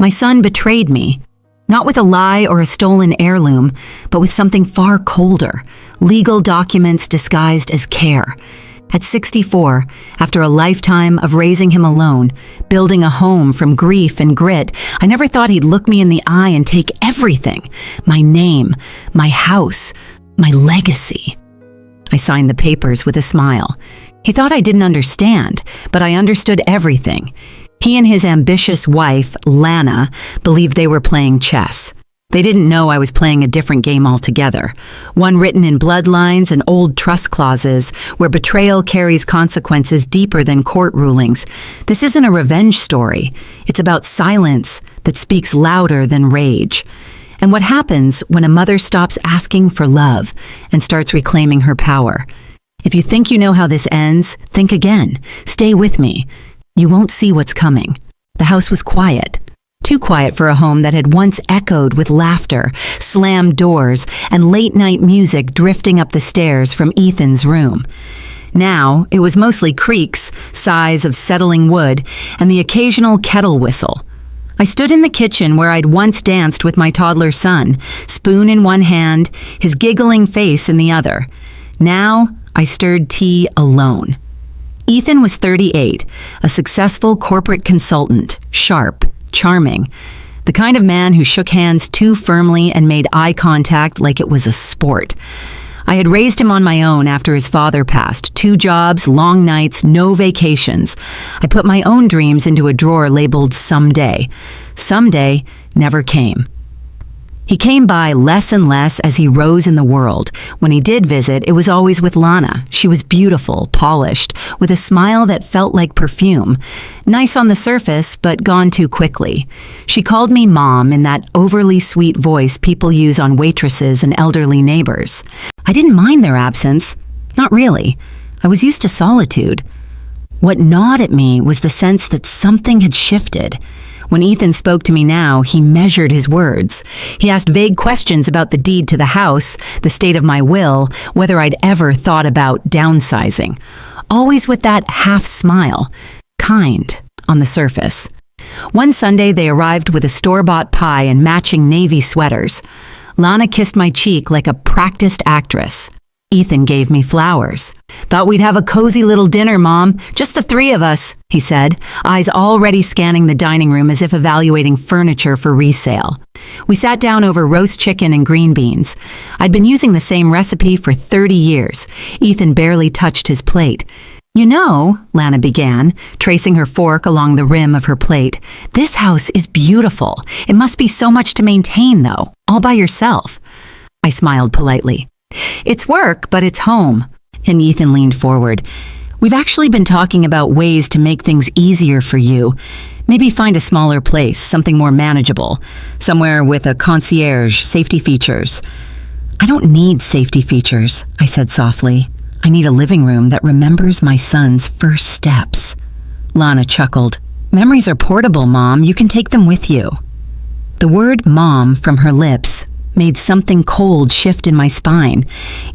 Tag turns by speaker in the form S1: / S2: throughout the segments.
S1: My son betrayed me, not with a lie or a stolen heirloom, but with something far colder, legal documents disguised as care. At 64, after a lifetime of raising him alone, building a home from grief and grit, I never thought he'd look me in the eye and take everything: my name, my house, my legacy. I signed the papers with a smile. He thought I didn't understand, but I understood everything. He and his ambitious wife, Lana, believed they were playing chess. They didn't know I was playing a different game altogether, one written in bloodlines and old trust clauses, where betrayal carries consequences deeper than court rulings. This isn't a revenge story. It's about silence that speaks louder than rage. And what happens when a mother stops asking for love and starts reclaiming her power? If you think you know how this ends, think again. Stay with me. You won't see what's coming. The house was quiet. Too quiet for a home that had once echoed with laughter, slammed doors, and late-night music drifting up the stairs from Ethan's room. Now, it was mostly creaks, sighs of settling wood, and the occasional kettle whistle. I stood in the kitchen where I'd once danced with my toddler son, spoon in one hand, his giggling face in the other. Now, I stirred tea alone. Ethan was 38, a successful corporate consultant, sharp, charming, the kind of man who shook hands too firmly and made eye contact like it was a sport. I had raised him on my own after his father passed. 2 jobs, long nights, no vacations. I put my own dreams into a drawer labeled someday. Someday never came. He came by less and less as he rose in the world. When he did visit, it was always with Lana. She was beautiful, polished, with a smile that felt like perfume. Nice on the surface, but gone too quickly. She called me Mom in that overly sweet voice people use on waitresses and elderly neighbors. I didn't mind their absence. Not really. I was used to solitude. What gnawed at me was the sense that something had shifted. When Ethan spoke to me now, he measured his words. He asked vague questions about the deed to the house, the state of my will, whether I'd ever thought about downsizing. Always with that half smile, kind on the surface. One Sunday, they arrived with a store-bought pie and matching navy sweaters. Lana kissed my cheek like a practiced actress. Ethan gave me flowers. "Thought we'd have a cozy little dinner, Mom. Just the 3 of us," he said, eyes already scanning the dining room as if evaluating furniture for resale. We sat down over roast chicken and green beans. I'd been using the same recipe for 30 years. Ethan barely touched his plate. "You know," Lana began, tracing her fork along the rim of her plate, "this house is beautiful. It must be so much to maintain, though, all by yourself." I smiled politely. "It's work, but it's home." And Ethan leaned forward. "We've actually been talking about ways to make things easier for you. Maybe find a smaller place, something more manageable. Somewhere with a concierge, safety features." "I don't need safety features," I said softly. "I need a living room that remembers my son's first steps." Lana chuckled. "Memories are portable, Mom. You can take them with you." The word Mom from her lips made something cold shift in my spine.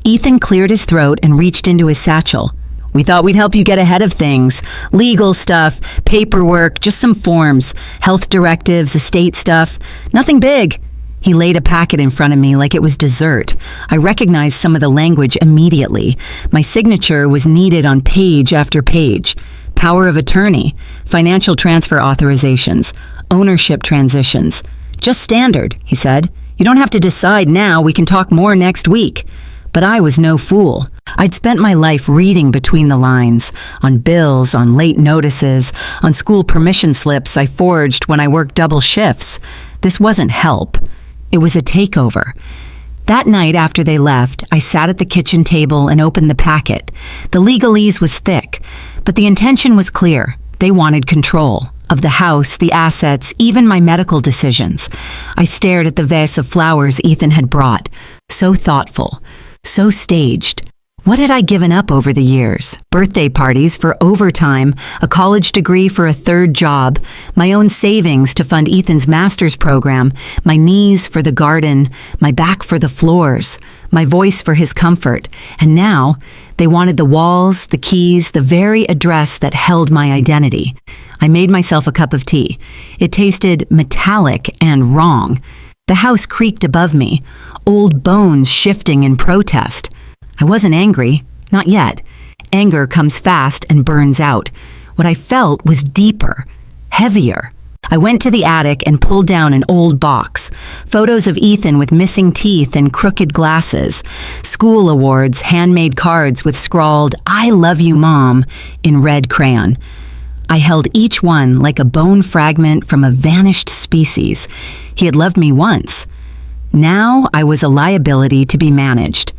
S1: Ethan cleared his throat and reached into his satchel. "We thought we'd help you get ahead of things. Legal stuff, paperwork, just some forms, health directives, estate stuff. Nothing big." He laid a packet in front of me like it was dessert. I recognized some of the language immediately. My signature was needed on page after page. Power of attorney, financial transfer authorizations, ownership transitions. "Just standard," he said. "You don't have to decide now. We can talk more next week." But I was no fool. I'd spent my life reading between the lines, on bills, on late notices, on school permission slips I forged when I worked double shifts. This wasn't help. It was a takeover. That night after they left, I sat at the kitchen table and opened the packet. The legalese was thick, but the intention was clear. They wanted control of the house, the assets, even my medical decisions. I stared at the vase of flowers Ethan had brought. So thoughtful, so staged. What had I given up over the years? Birthday parties for overtime, a college degree for a 3rd job, my own savings to fund Ethan's master's program, my knees for the garden, my back for the floors, my voice for his comfort. And now, they wanted the walls, the keys, the very address that held my identity. I made myself a cup of tea. It tasted metallic and wrong. The house creaked above me, old bones shifting in protest. I wasn't angry, not yet. Anger comes fast and burns out. What I felt was deeper, heavier. I went to the attic and pulled down an old box. Photos of Ethan with missing teeth and crooked glasses. School awards, handmade cards with scrawled, "I love you, Mom," in red crayon. I held each one like a bone fragment from a vanished species. He had loved me once. Now I was a liability to be managed.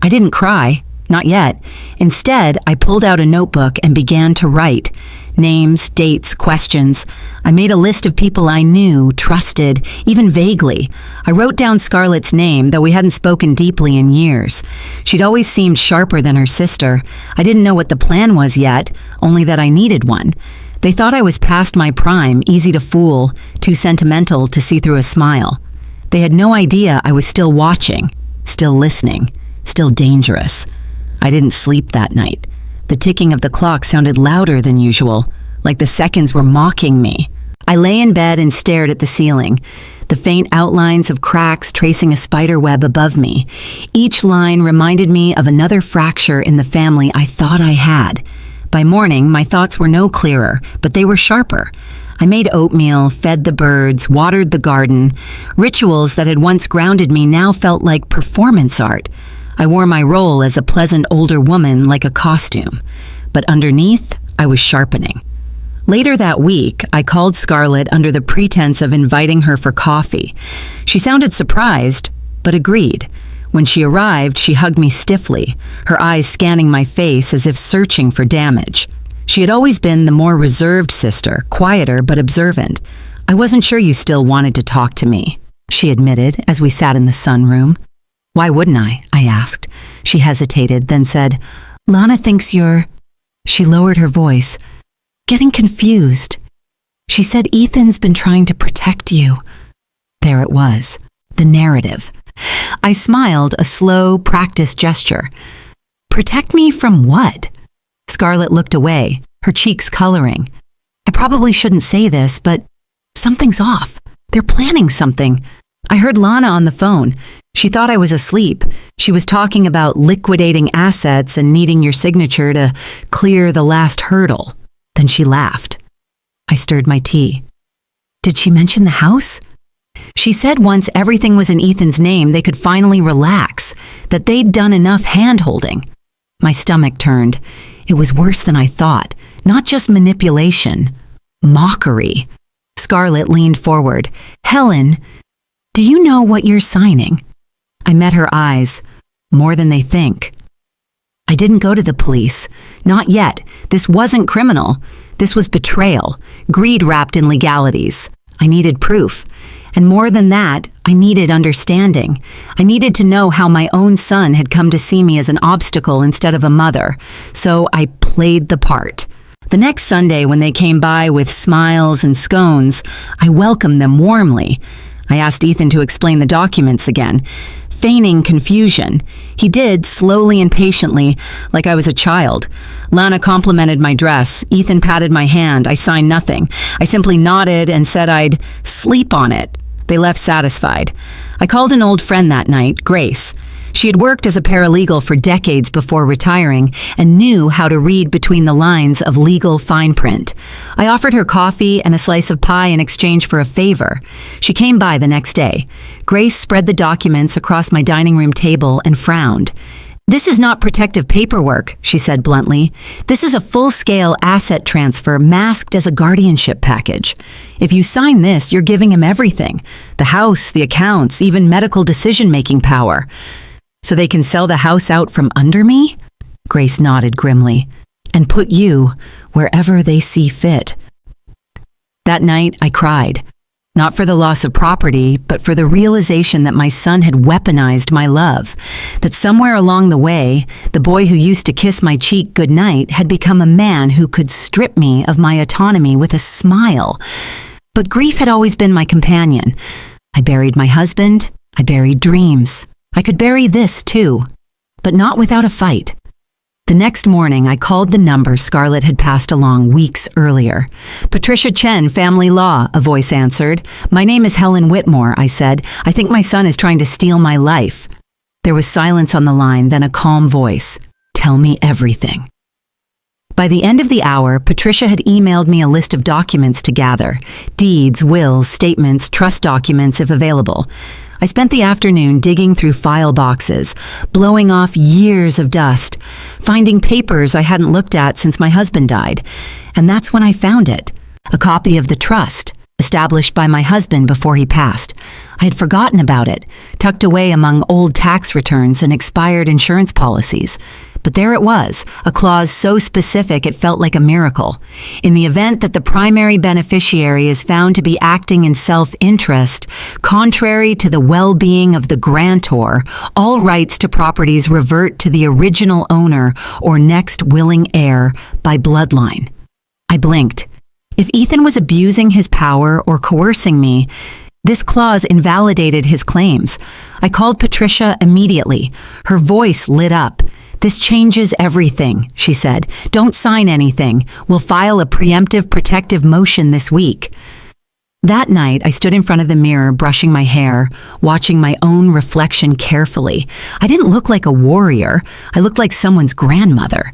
S1: I didn't cry, not yet. Instead, I pulled out a notebook and began to write. Names, dates, questions. I made a list of people I knew, trusted, even vaguely. I wrote down Scarlett's name, though we hadn't spoken deeply in years. She'd always seemed sharper than her sister. I didn't know what the plan was yet, only that I needed one. They thought I was past my prime, easy to fool, too sentimental to see through a smile. They had no idea I was still watching, still listening, still dangerous. I didn't sleep that night. The ticking of the clock sounded louder than usual, like the seconds were mocking me. I lay in bed and stared at the ceiling, the faint outlines of cracks tracing a spider web above me. Each line reminded me of another fracture in the family I thought I had. By morning, my thoughts were no clearer, but they were sharper. I made oatmeal, fed the birds, watered the garden. Rituals that had once grounded me now felt like performance art. I wore my role as a pleasant older woman like a costume, but underneath, I was sharpening. Later that week, I called Scarlett under the pretense of inviting her for coffee. She sounded surprised, but agreed. When she arrived, she hugged me stiffly, her eyes scanning my face as if searching for damage. She had always been the more reserved sister, quieter but observant. "I wasn't sure you still wanted to talk to me," she admitted as we sat in the sunroom. "Why wouldn't I?" I asked. She hesitated, then said, "Lana thinks you're—" She lowered her voice, "getting confused. She said Ethan's been trying to protect you." There it was, the narrative. I smiled, a slow, practiced gesture. "Protect me from what?" Scarlett looked away, her cheeks coloring. "I probably shouldn't say this, but something's off. They're planning something. I heard Lana on the phone. She thought I was asleep. She was talking about liquidating assets and needing your signature to clear the last hurdle." Then she laughed. I stirred my tea. "Did she mention the house?" "She said once everything was in Ethan's name, they could finally relax, that they'd done enough hand-holding." My stomach turned. It was worse than I thought. Not just manipulation. Mockery. Scarlett leaned forward. "Helen, do you know what you're signing?" I met her eyes. "More than they think." I didn't go to the police. Not yet. This wasn't criminal. This was betrayal. Greed wrapped in legalities. I needed proof. And more than that, I needed understanding. I needed to know how my own son had come to see me as an obstacle instead of a mother. So I played the part. The next Sunday, when they came by with smiles and scones, I welcomed them warmly. I asked Ethan to explain the documents again, feigning confusion. He did, slowly and patiently, like I was a child. Lana complimented my dress. Ethan patted my hand. I signed nothing. I simply nodded and said I'd sleep on it. They left satisfied. I called an old friend that night, Grace. She had worked as a paralegal for decades before retiring and knew how to read between the lines of legal fine print. I offered her coffee and a slice of pie in exchange for a favor. She came by the next day. Grace spread the documents across my dining room table and frowned. "This is not protective paperwork," she said bluntly. "This is a full-scale asset transfer masked as a guardianship package. If you sign this, you're giving him everything. The house, the accounts, even medical decision-making power. So they can sell the house out from under me?" Grace nodded grimly. "And put you wherever they see fit." That night, I cried. Not for the loss of property, but for the realization that my son had weaponized my love. That somewhere along the way, the boy who used to kiss my cheek goodnight had become a man who could strip me of my autonomy with a smile. But grief had always been my companion. I buried my husband. I buried dreams. I could bury this too, but not without a fight. The next morning, I called the number Scarlett had passed along weeks earlier. "Patricia Chen, Family Law," a voice answered. "My name is Helen Whitmore," I said. "I think my son is trying to steal my life." There was silence on the line, then a calm voice. "Tell me everything." By the end of the hour, Patricia had emailed me a list of documents to gather. Deeds, wills, statements, trust documents if available. I spent the afternoon digging through file boxes, blowing off years of dust, finding papers I hadn't looked at since my husband died. And that's when I found it. A copy of the trust, established by my husband before he passed. I had forgotten about it, tucked away among old tax returns and expired insurance policies. But there it was, a clause so specific it felt like a miracle. In the event that the primary beneficiary is found to be acting in self-interest, contrary to the well-being of the grantor, all rights to properties revert to the original owner or next willing heir by bloodline. I blinked. If Ethan was abusing his power or coercing me, this clause invalidated his claims. I called Patricia immediately. Her voice lit up. "This changes everything," she said. "Don't sign anything. We'll file a preemptive protective motion this week." That night, I stood in front of the mirror, brushing my hair, watching my own reflection carefully. I didn't look like a warrior. I looked like someone's grandmother.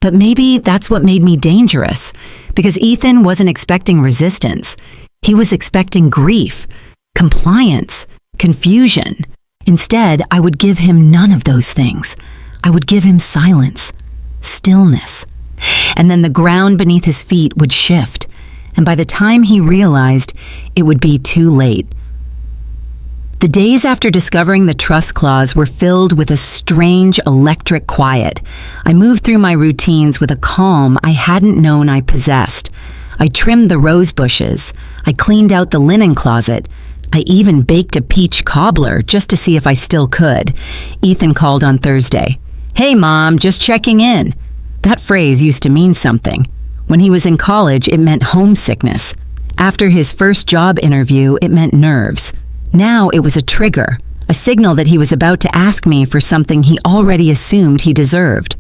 S1: But maybe that's what made me dangerous, because Ethan wasn't expecting resistance. He was expecting grief, compliance, confusion. Instead, I would give him none of those things. I would give him silence, stillness. And then the ground beneath his feet would shift. And by the time he realized, it would be too late. The days after discovering the trust clause were filled with a strange electric quiet. I moved through my routines with a calm I hadn't known I possessed. I trimmed the rose bushes. I cleaned out the linen closet. I even baked a peach cobbler just to see if I still could. Ethan called on Thursday. "Hey, Mom, just checking in." That phrase used to mean something. When he was in college, it meant homesickness. After his first job interview, it meant nerves. Now it was a trigger, a signal that he was about to ask me for something he already assumed he deserved.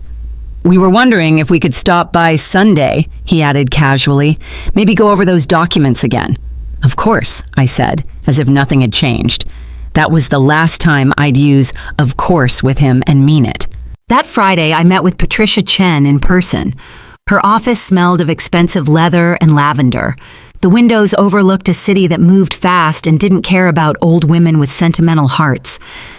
S1: "We were wondering if we could stop by Sunday," he added casually. "Maybe go over those documents again." "Of course," I said, as if nothing had changed. That was the last time I'd use "of course" with him and mean it. That Friday, I met with Patricia Chen in person. Her office smelled of expensive leather and lavender. The windows overlooked a city that moved fast and didn't care about old women with sentimental hearts.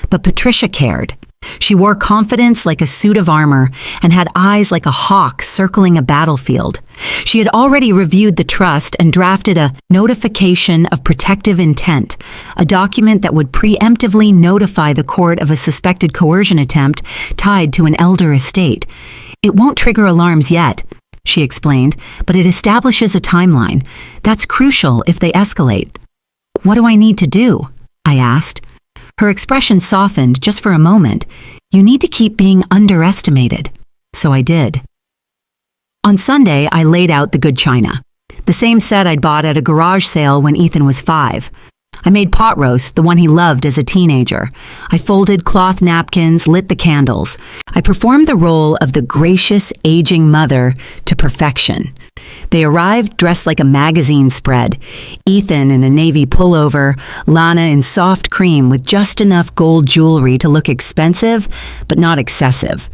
S1: But Patricia cared. She wore confidence like a suit of armor and had eyes like a hawk circling a battlefield. She had already reviewed the trust and drafted a notification of protective intent, a document that would preemptively notify the court of a suspected coercion attempt tied to an elder estate. "It won't trigger alarms yet," she explained, "but it establishes a timeline. That's crucial if they escalate." "What do I need to do?" I asked. Her expression softened just for a moment. "You need to keep being underestimated." So I did. On Sunday, I laid out the good china. The same set I'd bought at a garage sale when Ethan was 5. I made pot roast, the one he loved as a teenager. I folded cloth napkins, lit the candles. I performed the role of the gracious, aging mother to perfection. They arrived dressed like a magazine spread. Ethan in a navy pullover, Lana in soft cream with just enough gold jewelry to look expensive, but not excessive.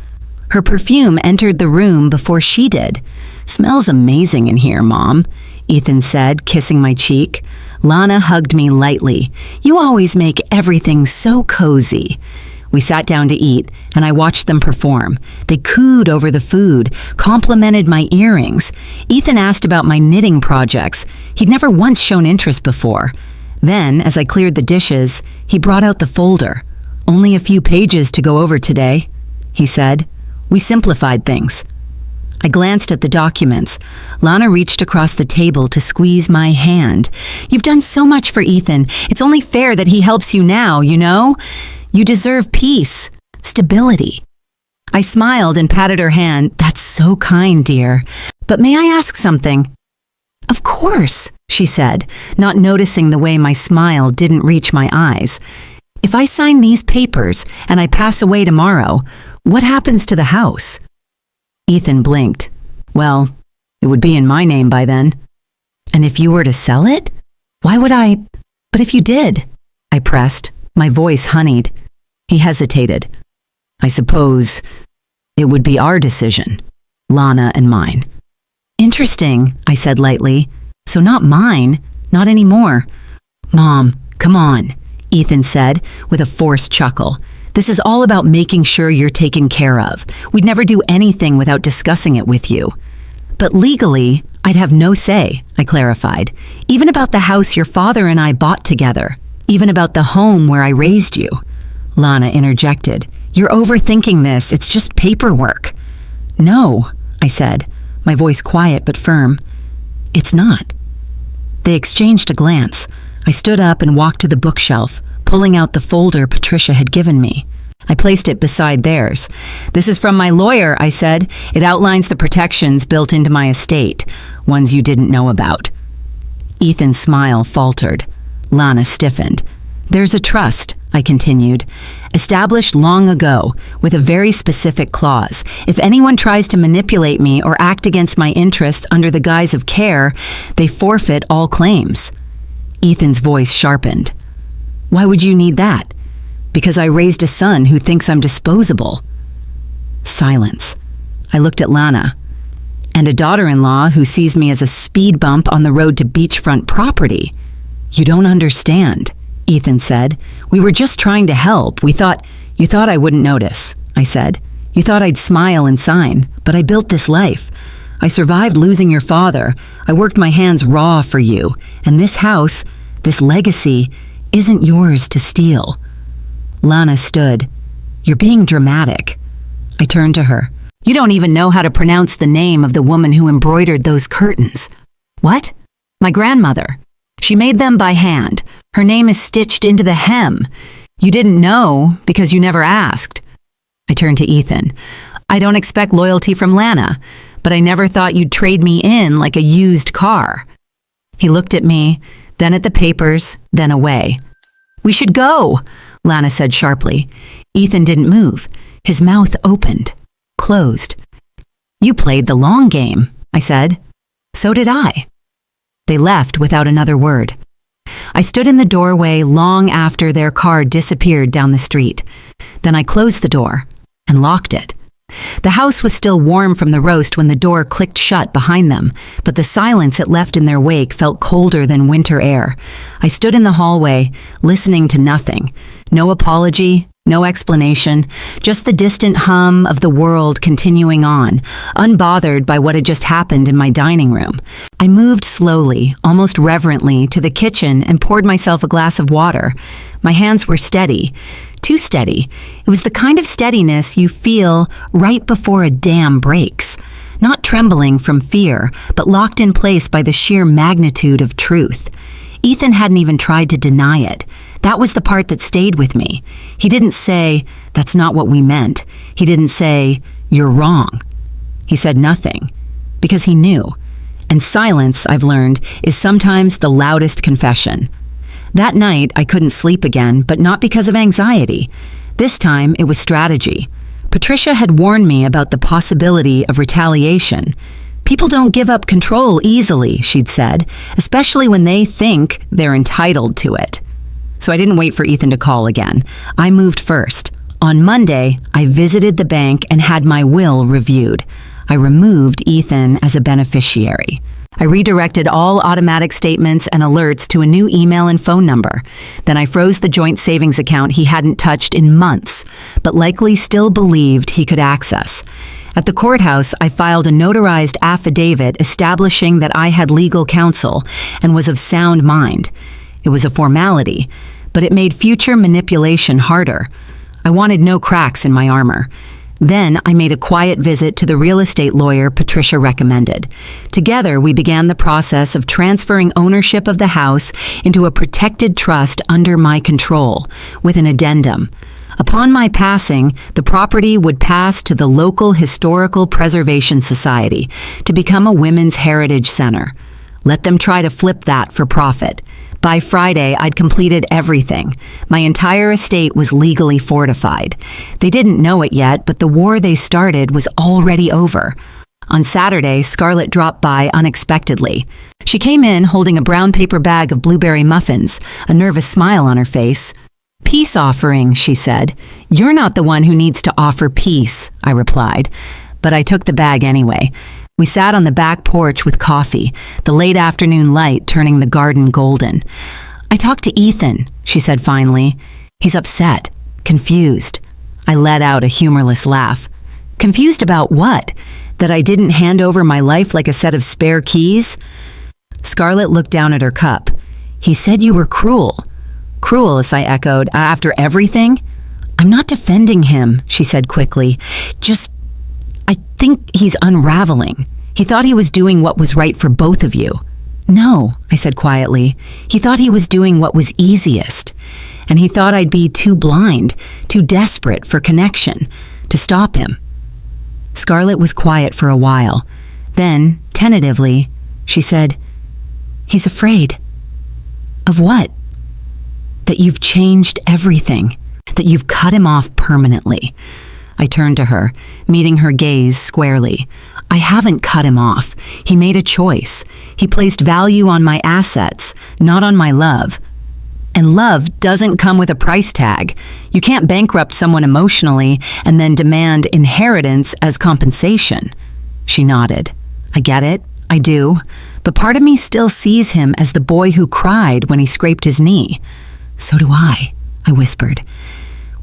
S1: Her perfume entered the room before she did. "Smells amazing in here, Mom," Ethan said, kissing my cheek. Lana hugged me lightly. "You always make everything so cozy." We sat down to eat, and I watched them perform. They cooed over the food, complimented my earrings. Ethan asked about my knitting projects. He'd never once shown interest before. Then, as I cleared the dishes, he brought out the folder. "Only a few pages to go over today," he said. "We simplified things." I glanced at the documents. Lana reached across the table to squeeze my hand. "You've done so much for Ethan. It's only fair that he helps you now, you know? You deserve peace, stability." I smiled and patted her hand. "That's so kind, dear. But may I ask something?" "Of course," she said, not noticing the way my smile didn't reach my eyes. "If I sign these papers and I pass away tomorrow, what happens to the house?" Ethan blinked. Well, it would be in my name by then. And if you were to sell it? Why would I? But if you did, I pressed, my voice honeyed. He hesitated. I suppose it would be our decision, Lana and mine. Interesting, I said lightly. So not mine, not anymore. Mom, come on, Ethan said with a forced chuckle. This is all about making sure you're taken care of. We'd never do anything without discussing it with you. But legally, I'd have no say, I clarified. Even about the house your father and I bought together. Even about the home where I raised you. Lana interjected. You're overthinking this. It's just paperwork. No, I said, my voice quiet but firm. It's not. They exchanged a glance. I stood up and walked to the bookshelf, pulling out the folder Patricia had given me. I placed it beside theirs. This is from my lawyer, I said. It outlines the protections built into my estate, ones you didn't know about. Ethan's smile faltered. Lana stiffened. There's a trust, I continued, established long ago with a very specific clause. If anyone tries to manipulate me or act against my interests under the guise of care, they forfeit all claims. Ethan's voice sharpened. Why would you need that? Because I raised a son who thinks I'm disposable. Silence. I looked at Lana. And a daughter-in-law who sees me as a speed bump on the road to beachfront property. You don't understand, Ethan said. We were just trying to help. You thought I wouldn't notice, I said. You thought I'd smile and sign, but I built this life. I survived losing your father. I worked my hands raw for you. And this house, this legacy, isn't yours to steal. Lana stood. You're being dramatic. I turned to her. You don't even know how to pronounce the name of the woman who embroidered those curtains. What? My grandmother. She made them by hand. Her name is stitched into the hem. You didn't know because you never asked. I turned to Ethan. I don't expect loyalty from Lana, but I never thought you'd trade me in like a used car. He looked at me, then at the papers, then away. We should go, Lana said sharply. Ethan didn't move. His mouth opened, closed. You played the long game, I said. So did I. They left without another word. I stood in the doorway long after their car disappeared down the street. Then I closed the door and locked it. The house was still warm from the roast when the door clicked shut behind them, but the silence it left in their wake felt colder than winter air. I stood in the hallway, listening to nothing. No apology, no explanation, just the distant hum of the world continuing on, unbothered by what had just happened in my dining room. I moved slowly, almost reverently, to the kitchen and poured myself a glass of water. My hands were steady. Too steady. It was the kind of steadiness you feel right before a dam breaks. Not trembling from fear, but locked in place by the sheer magnitude of truth. Ethan hadn't even tried to deny it. That was the part that stayed with me. He didn't say, that's not what we meant. He didn't say, you're wrong. He said nothing, because he knew. And silence, I've learned, is sometimes the loudest confession. That night, I couldn't sleep again, but not because of anxiety. This time, it was strategy. Patricia had warned me about the possibility of retaliation. People don't give up control easily, she'd said, especially when they think they're entitled to it. So I didn't wait for Ethan to call again. I moved first. On Monday, I visited the bank and had my will reviewed. I removed Ethan as a beneficiary. I redirected all automatic statements and alerts to a new email and phone number. Then I froze the joint savings account he hadn't touched in months, but likely still believed he could access. At the courthouse, I filed a notarized affidavit establishing that I had legal counsel and was of sound mind. It was a formality, but it made future manipulation harder. I wanted no cracks in my armor. Then I made a quiet visit to the real estate lawyer Patricia recommended. Together, we began the process of transferring ownership of the house into a protected trust under my control, with an addendum. Upon my passing, the property would pass to the local Historical Preservation Society to become a women's heritage center. Let them try to flip that for profit. By Friday, I'd completed everything. My entire estate was legally fortified. They didn't know it yet, but the war they started was already over. On Saturday, Scarlett dropped by unexpectedly. She came in holding a brown paper bag of blueberry muffins, a nervous smile on her face. "Peace offering," she said. "You're not the one who needs to offer peace," I replied. But I took the bag anyway. We sat on the back porch with coffee, the late afternoon light turning the garden golden. "I talked to Ethan," she said finally. "He's upset, confused." I let out a humorless laugh. "Confused about what? That I didn't hand over my life like a set of spare keys?" Scarlett looked down at her cup. "He said you were cruel." "Cruel," as I echoed, "after everything?" "I'm not defending him," she said quickly. I think he's unraveling. He thought he was doing what was right for both of you." "No," I said quietly. "He thought he was doing what was easiest. And he thought I'd be too blind, too desperate for connection to stop him." Scarlett was quiet for a while. Then, tentatively, she said, "He's afraid." "Of what?" "That you've changed everything, that you've cut him off permanently." I turned to her, meeting her gaze squarely. "I haven't cut him off. He made a choice. He placed value on my assets, not on my love. And love doesn't come with a price tag. You can't bankrupt someone emotionally and then demand inheritance as compensation." She nodded. "I get it. I do. But part of me still sees him as the boy who cried when he scraped his knee." "So do I whispered.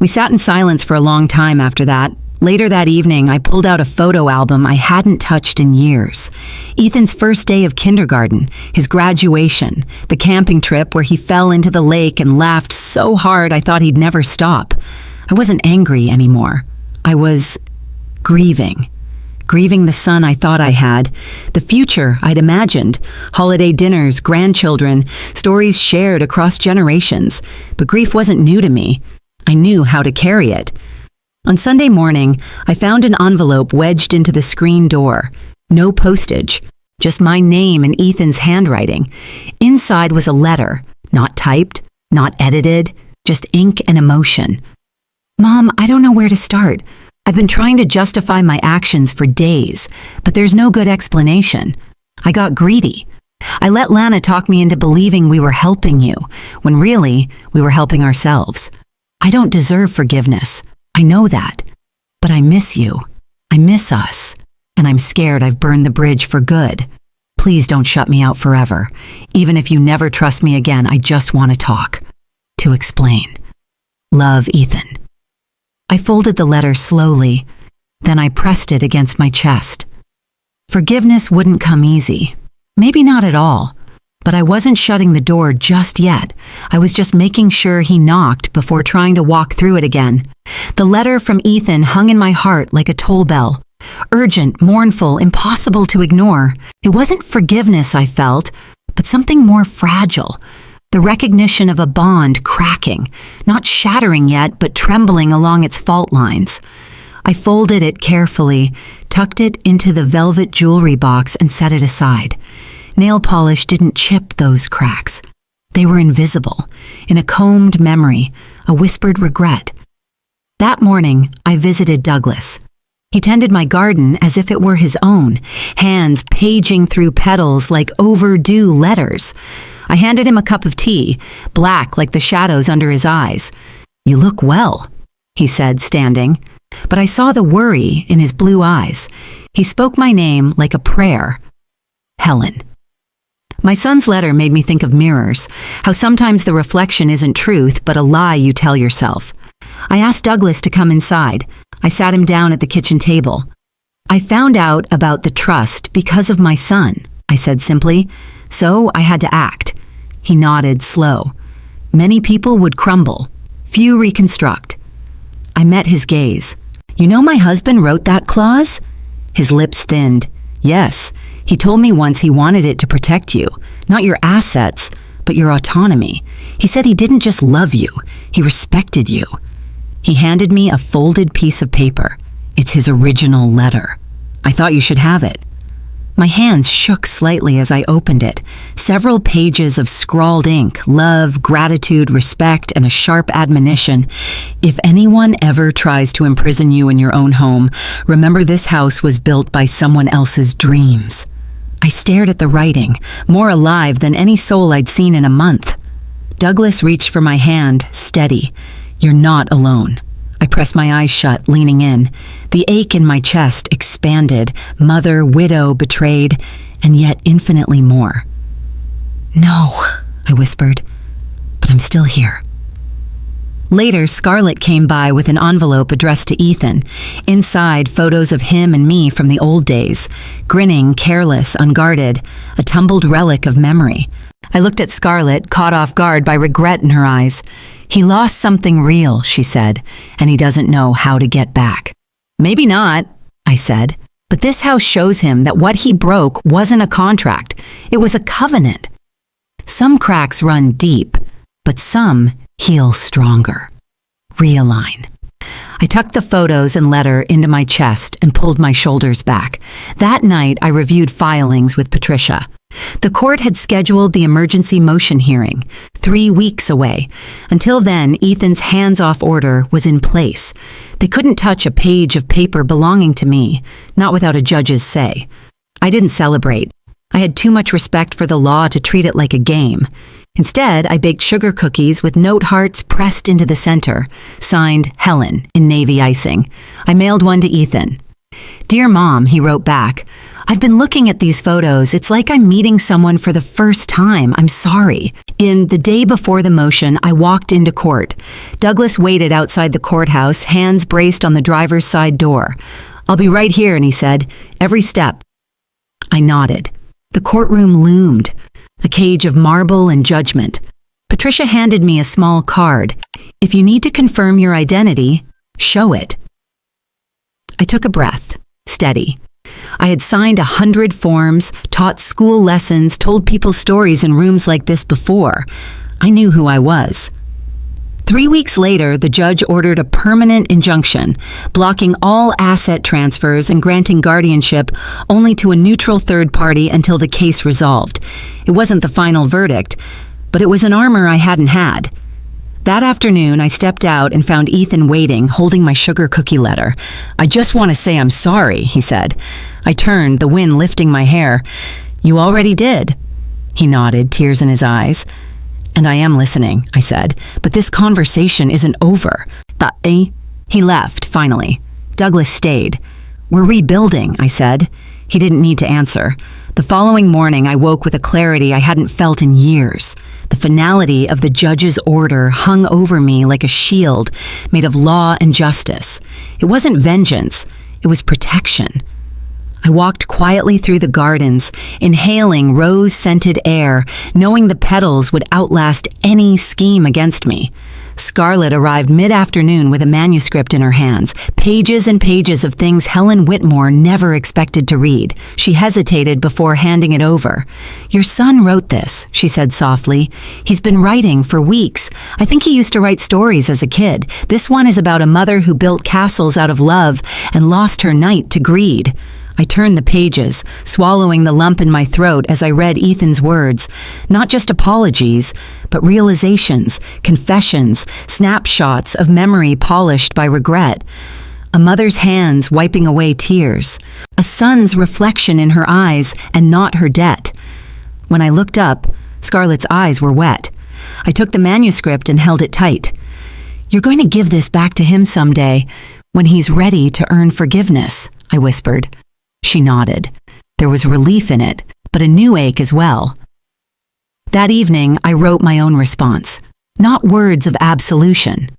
S1: We sat in silence for a long time after that. Later that evening, I pulled out a photo album I hadn't touched in years. Ethan's first day of kindergarten, his graduation, the camping trip where he fell into the lake and laughed so hard I thought he'd never stop. I wasn't angry anymore. I was grieving. Grieving the son I thought I had, the future I'd imagined, holiday dinners, grandchildren, stories shared across generations. But grief wasn't new to me. I knew how to carry it. On Sunday morning, I found an envelope wedged into the screen door. No postage, just my name and Ethan's handwriting. Inside was a letter, not typed, not edited, just ink and emotion. "Mom, I don't know where to start. I've been trying to justify my actions for days, but there's no good explanation. I got greedy. I let Lana talk me into believing we were helping you, when really we were helping ourselves. I don't deserve forgiveness. I know that. But I miss you. I miss us. And I'm scared I've burned the bridge for good. Please don't shut me out forever. Even if you never trust me again, I just want to talk. To explain. Love, Ethan." I folded the letter slowly. Then I pressed it against my chest. Forgiveness wouldn't come easy. Maybe not at all. But I wasn't shutting the door just yet. I was just making sure he knocked before trying to walk through it again. The letter from Ethan hung in my heart like a toll bell. Urgent, mournful, impossible to ignore. It wasn't forgiveness I felt, but something more fragile. The recognition of a bond cracking, not shattering yet, but trembling along its fault lines. I folded it carefully, tucked it into the velvet jewelry box and set it aside. Nail polish didn't chip those cracks. They were invisible, in a combed memory, a whispered regret. That morning, I visited Douglas. He tended my garden as if it were his own, hands paging through petals like overdue letters. I handed him a cup of tea, black like the shadows under his eyes. "You look well," he said, standing. But I saw the worry in his blue eyes. He spoke my name like a prayer. Helen. My son's letter made me think of mirrors, how sometimes the reflection isn't truth, but a lie you tell yourself. I asked Douglas to come inside. I sat him down at the kitchen table. "I found out about the trust because of my son," I said simply, "so I had to act." He nodded, slow. "Many people would crumble. Few reconstruct." I met his gaze. "You know my husband wrote that clause?" His lips thinned. "Yes. He told me once he wanted it to protect you, not your assets, but your autonomy. He said he didn't just love you, he respected you." He handed me a folded piece of paper. "It's his original letter. I thought you should have it." My hands shook slightly as I opened it. Several pages of scrawled ink, love, gratitude, respect, and a sharp admonition. If anyone ever tries to imprison you in your own home, remember this house was built by someone else's dreams. I stared at the writing, more alive than any soul I'd seen in a month. Douglas reached for my hand, steady. You're not alone. I pressed my eyes shut, leaning in. The ache in my chest expanded, mother, widow, betrayed, and yet infinitely more. No, I whispered, but I'm still here. Later, Scarlett came by with an envelope addressed to Ethan. Inside, photos of him and me from the old days. Grinning, careless, unguarded, a tumbled relic of memory. I looked at Scarlett, caught off guard by regret in her eyes. He lost something real, she said, and he doesn't know how to get back. Maybe not, I said, but this house shows him that what he broke wasn't a contract. It was a covenant. Some cracks run deep, but some heal stronger. Realign. I tucked the photos and letter into my chest and pulled my shoulders back. That night, I reviewed filings with Patricia. The court had scheduled the emergency motion hearing, 3 weeks away. Until then, Ethan's hands-off order was in place. They couldn't touch a page of paper belonging to me, not without a judge's say. I didn't celebrate. I had too much respect for the law to treat it like a game. Instead, I baked sugar cookies with note hearts pressed into the center, signed Helen in navy icing. I mailed one to Ethan. Dear Mom, he wrote back, I've been looking at these photos. It's like I'm meeting someone for the first time. I'm sorry. In the day before the motion, I walked into court. Douglas waited outside the courthouse, hands braced on the driver's side door. I'll be right here, and he said, every step. I nodded. The courtroom loomed, a cage of marble and judgment. Patricia handed me a small card. If you need to confirm your identity, show it. I took a breath, steady. I had signed 100 forms, taught school lessons, told people stories in rooms like this before. I knew who I was. 3 weeks later, the judge ordered a permanent injunction, blocking all asset transfers and granting guardianship only to a neutral third party until the case resolved. It wasn't the final verdict, but it was an armor I hadn't had. That afternoon, I stepped out and found Ethan waiting, holding my sugar cookie letter. I just want to say I'm sorry, he said. I turned, the wind lifting my hair. You already did. He nodded, tears in his eyes. And I am listening, I said, but this conversation isn't over. He left, finally. Douglas stayed. We're rebuilding, I said. He didn't need to answer. The following morning, I woke with a clarity I hadn't felt in years. The finality of the judge's order hung over me like a shield made of law and justice. It wasn't vengeance, it was protection. I walked quietly through the gardens, inhaling rose-scented air, knowing the petals would outlast any scheme against me. Scarlett arrived mid-afternoon with a manuscript in her hands, pages and pages of things Helen Whitmore never expected to read. She hesitated before handing it over. Your son wrote this, she said softly. He's been writing for weeks. I think he used to write stories as a kid. This one is about a mother who built castles out of love and lost her knight to greed. I turned the pages, swallowing the lump in my throat as I read Ethan's words. Not just apologies, but realizations, confessions, snapshots of memory polished by regret. A mother's hands wiping away tears. A son's reflection in her eyes and not her debt. When I looked up, Scarlett's eyes were wet. I took the manuscript and held it tight. You're going to give this back to him someday, when he's ready to earn forgiveness, I whispered. She nodded. There was relief in it, but a new ache as well. That evening, I wrote my own response. Not words of absolution.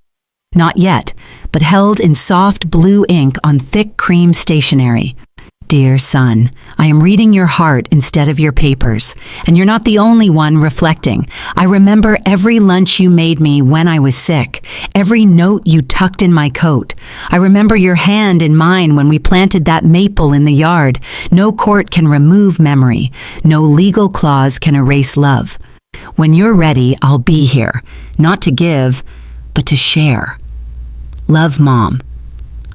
S1: Not yet, but held in soft blue ink on thick cream stationery. Dear son, I am reading your heart instead of your papers, and you're not the only one reflecting. I remember every lunch you made me when I was sick, every note you tucked in my coat. I remember your hand in mine when we planted that maple in the yard. No court can remove memory. No legal clause can erase love. When you're ready, I'll be here, not to give, but to share. Love, Mom.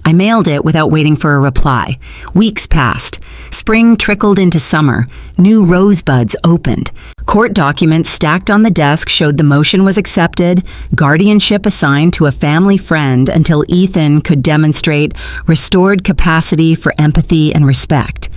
S1: I mailed it without waiting for a reply. Weeks passed. Spring trickled into summer. New rosebuds opened. Court documents stacked on the desk showed the motion was accepted, guardianship assigned to a family friend until Ethan could demonstrate restored capacity for empathy and respect.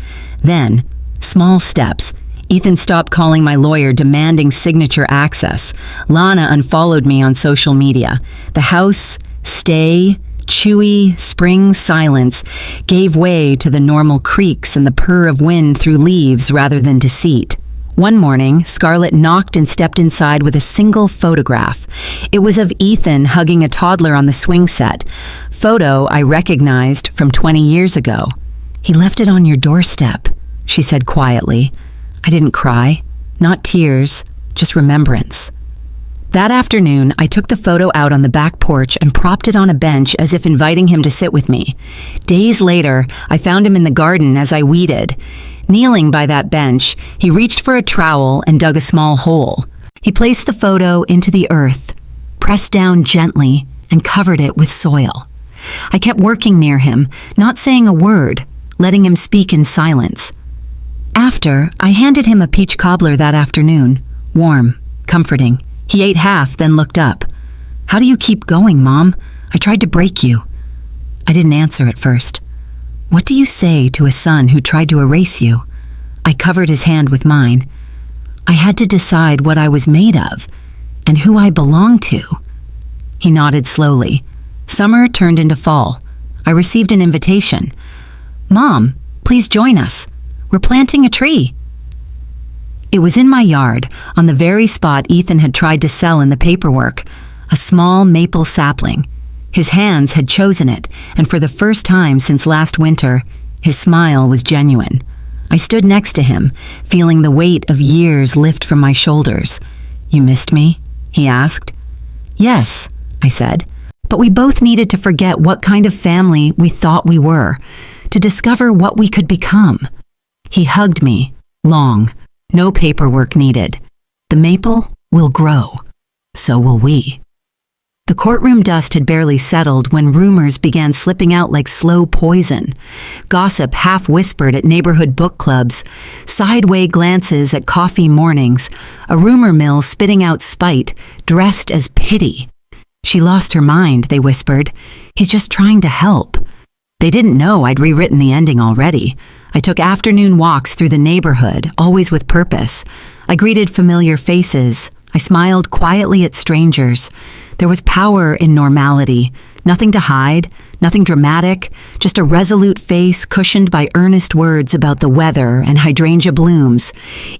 S1: Then, small steps. Ethan stopped calling my lawyer demanding signature access. Lana unfollowed me on social media. The house, stay, chewy, spring silence gave way to the normal creaks and the purr of wind through leaves rather than deceit. One morning, Scarlett knocked and stepped inside with a single photograph. It was of Ethan hugging a toddler on the swing set. Photo I recognized from 20 years ago. "He left it on your doorstep," she said quietly. I didn't cry. Not tears, just remembrance. That afternoon, I took the photo out on the back porch and propped it on a bench as if inviting him to sit with me. Days later, I found him in the garden as I weeded. Kneeling by that bench, he reached for a trowel and dug a small hole. He placed the photo into the earth, pressed down gently, and covered it with soil. I kept working near him, not saying a word, letting him speak in silence. After, I handed him a peach cobbler that afternoon, warm, comforting. He ate half, then looked up. "How do you keep going, Mom? I tried to break you." I didn't answer at first. "What do you say to a son who tried to erase you?" I covered his hand with mine. I had to decide what I was made of and who I belonged to. He nodded slowly. Summer turned into fall. I received an invitation. "Mom, please join us. We're planting a tree." It was in my yard, on the very spot Ethan had tried to sell in the paperwork, a small maple sapling. His hands had chosen it, and for the first time since last winter, his smile was genuine. I stood next to him, feeling the weight of years lift from my shoulders. "You missed me?" he asked. "Yes," I said, but we both needed to forget what kind of family we thought we were, to discover what we could become. He hugged me, long. No paperwork needed. The maple will grow. So will we. The courtroom dust had barely settled when rumors began slipping out like slow poison. Gossip half-whispered at neighborhood book clubs, sideway glances at coffee mornings, a rumor mill spitting out spite, dressed as pity. "She lost her mind," they whispered. "He's just trying to help." They didn't know I'd rewritten the ending already. I took afternoon walks through the neighborhood, always with purpose. I greeted familiar faces. I smiled quietly at strangers. There was power in normality. Nothing to hide, nothing dramatic, just a resolute face cushioned by earnest words about the weather and hydrangea blooms.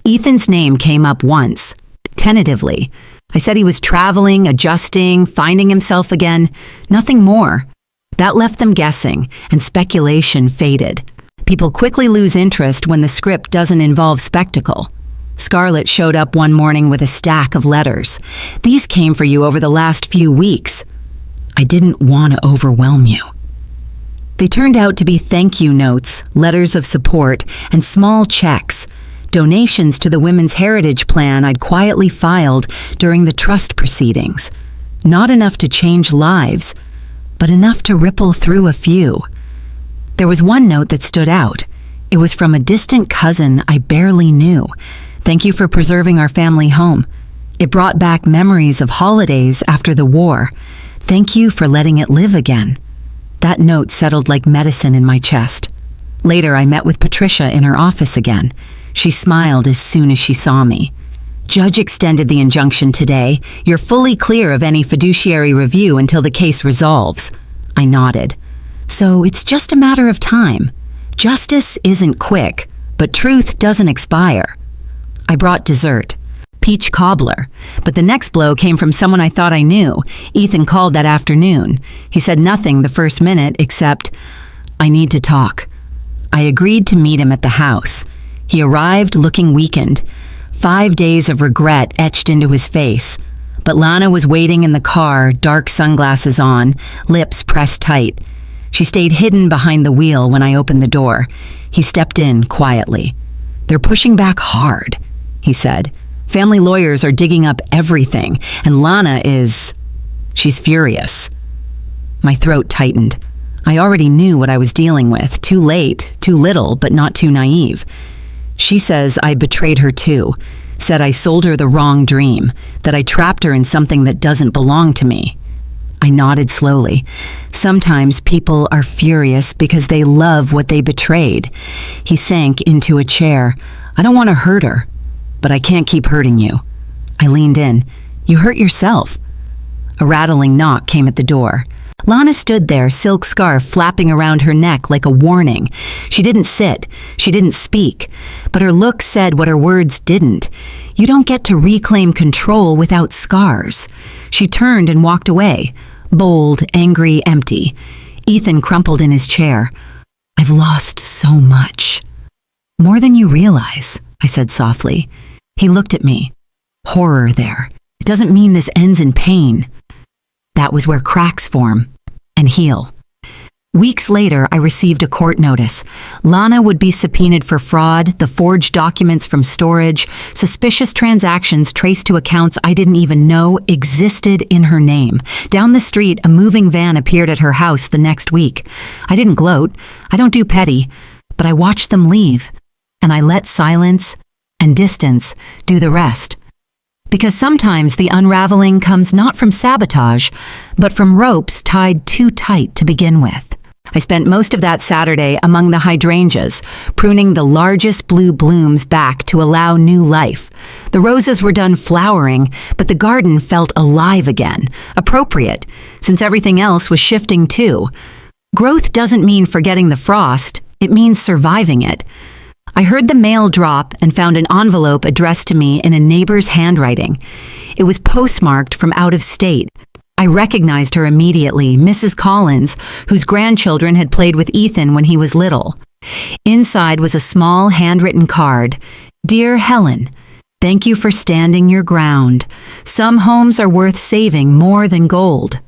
S1: Ethan's name came up once, tentatively. I said he was traveling, adjusting, finding himself again. Nothing more. That left them guessing, and speculation faded. People quickly lose interest when the script doesn't involve spectacle. Scarlett showed up one morning with a stack of letters. "These came for you over the last few weeks." I didn't want to overwhelm you. They turned out to be thank you notes, letters of support, and small checks, donations to the Women's Heritage Plan I'd quietly filed during the trust proceedings. Not enough to change lives, but enough to ripple through a few. There was one note that stood out. It was from a distant cousin I barely knew. "Thank you for preserving our family home. It brought back memories of holidays after the war. Thank you for letting it live again." That note settled like medicine in my chest. Later, I met with Patricia in her office again. She smiled as soon as she saw me. "Judge extended the injunction today. You're fully clear of any fiduciary review until the case resolves." I nodded. "So it's just a matter of time. Justice isn't quick, but truth doesn't expire." I brought dessert, peach cobbler, but the next blow came from someone I thought I knew. Ethan called that afternoon. He said nothing the first minute except, "I need to talk." I agreed to meet him at the house. He arrived looking weakened. 5 days of regret etched into his face. But Lana was waiting in the car, dark sunglasses on, lips pressed tight. She stayed hidden behind the wheel when I opened the door. He stepped in quietly. "They're pushing back hard," he said. "Family lawyers are digging up everything, and Lana is... she's furious." My throat tightened. I already knew what I was dealing with, too late, too little, but not too naive. She says I betrayed her too, said I sold her the wrong dream, that I trapped her in something that doesn't belong to me. I nodded slowly. Sometimes people are furious because they love what they betrayed. He sank into a chair. I don't want to hurt her, but I can't keep hurting you. I leaned in. You hurt yourself. A rattling knock came at the door. Lana stood there, silk scarf flapping around her neck like a warning. She didn't sit. She didn't speak. But her look said what her words didn't. You don't get to reclaim control without scars. She turned and walked away. Bold, angry, empty. Ethan crumpled in his chair. I've lost so much. More than you realize, I said softly. He looked at me. Horror there. It doesn't mean this ends in pain. That was where cracks form and heal. Weeks later, I received a court notice. Lana would be subpoenaed for fraud, the forged documents from storage, suspicious transactions traced to accounts I didn't even know existed in her name. Down the street, a moving van appeared at her house the next week. I didn't gloat. I don't do petty. But I watched them leave, and I let silence and distance do the rest. Because sometimes the unraveling comes not from sabotage, but from ropes tied too tight to begin with. I spent most of that Saturday among the hydrangeas, pruning the largest blue blooms back to allow new life. The roses were done flowering, but the garden felt alive again, appropriate, since everything else was shifting too. Growth doesn't mean forgetting the frost, it means surviving it. I heard the mail drop and found an envelope addressed to me in a neighbor's handwriting. It was postmarked from out of state. I recognized her immediately, Mrs. Collins, whose grandchildren had played with Ethan when he was little. Inside was a small handwritten card. Dear Helen, thank you for standing your ground. Some homes are worth saving more than gold.